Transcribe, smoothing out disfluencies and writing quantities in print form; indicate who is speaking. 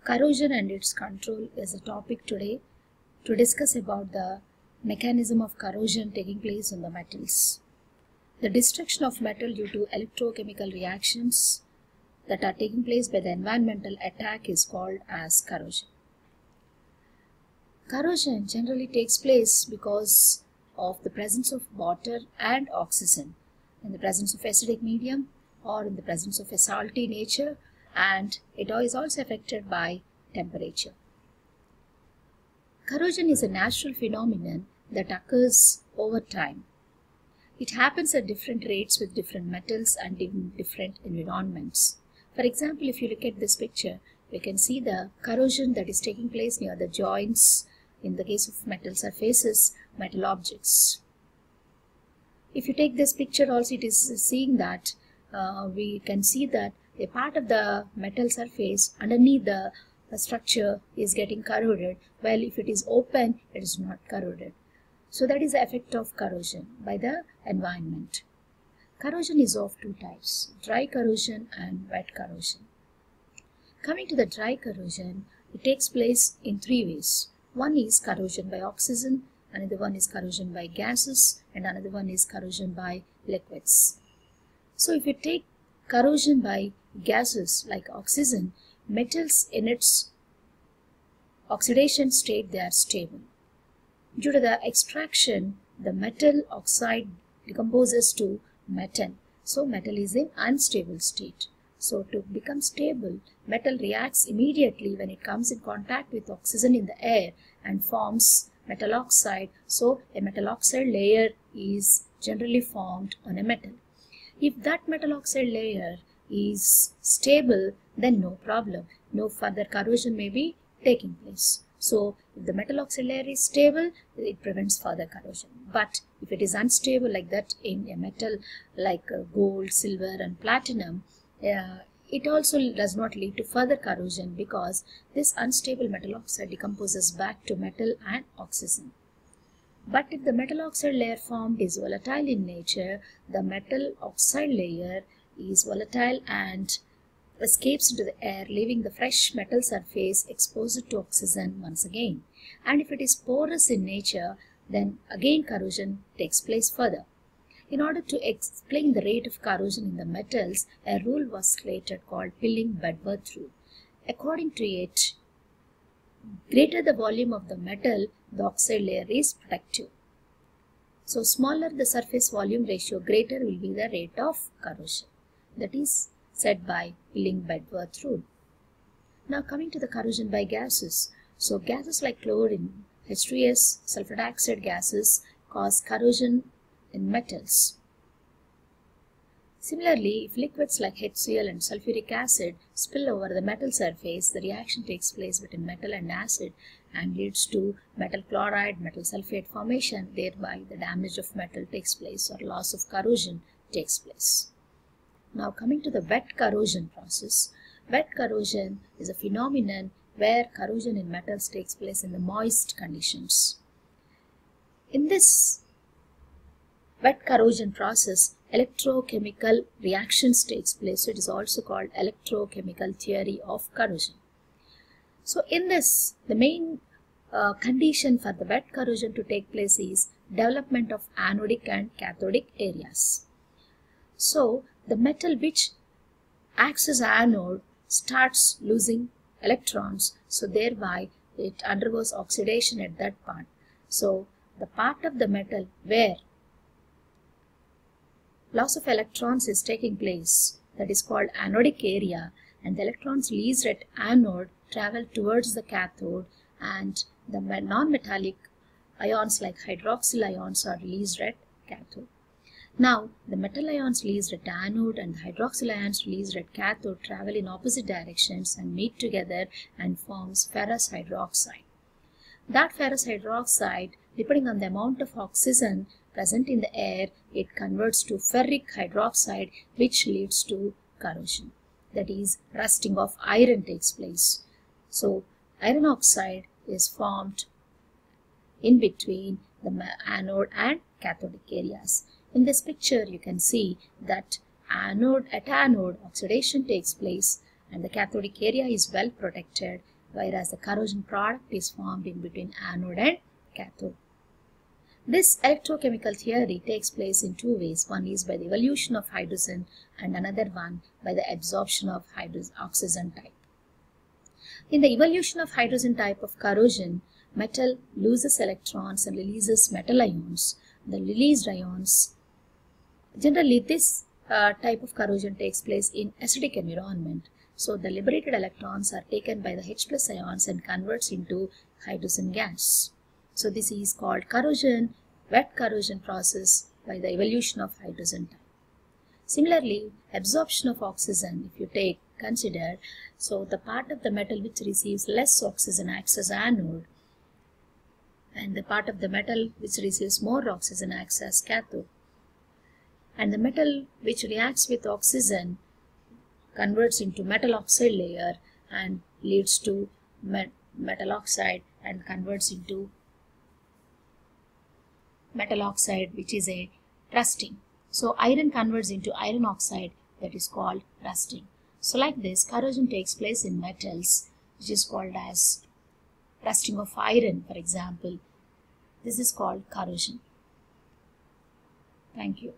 Speaker 1: Corrosion and its control is the topic today to discuss about the mechanism of corrosion taking place on the metals. The destruction of metal due to electrochemical reactions that are taking place by the environmental attack is called as corrosion. Corrosion generally takes place because of the presence of water and oxygen, in the presence of acidic medium or in the presence of a salty nature, and it is also affected by temperature. Corrosion is a natural phenomenon that occurs over time. It happens at different rates with different metals and in different environments. For example, if you look at this picture, we can see the corrosion that is taking place near the joints in the case of metal surfaces, metal objects. If you take this picture also, it is seeing that we can see that a part of the metal surface underneath the structure is getting corroded, while if it is open, it is not corroded. So that is the effect of corrosion by the environment. Corrosion is of two types, dry corrosion and wet corrosion. Coming to the dry corrosion, it takes place in three ways. One is corrosion by oxygen, another one is corrosion by gases, and another one is corrosion by liquids. So if you take corrosion by gases like oxygen, metals in its oxidation state, they are stable. Due to the extraction, the metal oxide decomposes to metal. So metal is in unstable state. So to become stable, metal reacts immediately when it comes in contact with oxygen in the air and forms metal oxide. So a metal oxide layer is generally formed on a metal. If that metal oxide layer is stable, then no problem. No further corrosion may be taking place. So if the metal oxide layer is stable, it prevents further corrosion. But if it is unstable like that in a metal like gold, silver and platinum, it also does not lead to further corrosion because this unstable metal oxide decomposes back to metal and oxygen. But if the metal oxide layer formed is volatile in nature, the metal oxide layer is volatile and escapes into the air, leaving the fresh metal surface exposed to oxygen once again. And if it is porous in nature, then again corrosion takes place further. In order to explain the rate of corrosion in the metals, a rule was created called Pilling-Bedworth rule. According to it, greater the volume of the metal, the oxide layer is protective. So smaller the surface volume ratio, greater will be the rate of corrosion. That is said by Pilling-Bedworth rule. Now coming to the corrosion by gases. So gases like chlorine, H2S, sulfur dioxide gases cause corrosion in metals. Similarly, if liquids like HCl and sulfuric acid spill over the metal surface, the reaction takes place between metal and acid and leads to metal chloride, metal sulfate formation. Thereby, the damage of metal takes place or loss of corrosion takes place. Now coming to the wet corrosion process. Wet corrosion is a phenomenon where corrosion in metals takes place in the moist conditions. In this wet corrosion process, electrochemical reactions takes place. So it is also called electrochemical theory of corrosion. So in this, the main condition for the wet corrosion to take place is development of anodic and cathodic areas. So the metal which acts as anode starts losing electrons, so thereby it undergoes oxidation at that part. So the part of the metal where loss of electrons is taking place, that is called anodic area, and the electrons released at anode travel towards the cathode, and the non-metallic ions like hydroxyl ions are released at cathode. Now, the metal ions released at anode and the hydroxyl ions released at cathode travel in opposite directions and meet together and forms ferrous hydroxide. That ferrous hydroxide, depending on the amount of oxygen present in the air, it converts to ferric hydroxide, which leads to corrosion. That is, rusting of iron takes place. So, iron oxide is formed in between the anode and cathodic areas. In this picture, you can see that at anode oxidation takes place and the cathodic area is well protected, whereas the corrosion product is formed in between anode and cathode. This electrochemical theory takes place in two ways. One is by the evolution of hydrogen and another one by the absorption of oxygen type. In the evolution of hydrogen type of corrosion, metal loses electrons and releases metal ions. The released ions, generally this type of corrosion takes place in acidic environment. So the liberated electrons are taken by the H+ ions and converts into hydrogen gas. So this is called corrosion, wet corrosion process by the evolution of hydrogen type. Similarly, absorption of oxygen, if you consider, so the part of the metal which receives less oxygen acts as anode, and the part of the metal which receives more oxygen acts as cathode. And the metal which reacts with oxygen converts into metal oxide layer and leads to metal oxide and converts into metal oxide, which is a rusting. So iron converts into iron oxide, that is called rusting. So like this, corrosion takes place in metals, which is called as rusting of iron, for example. This is called corrosion. Thank you.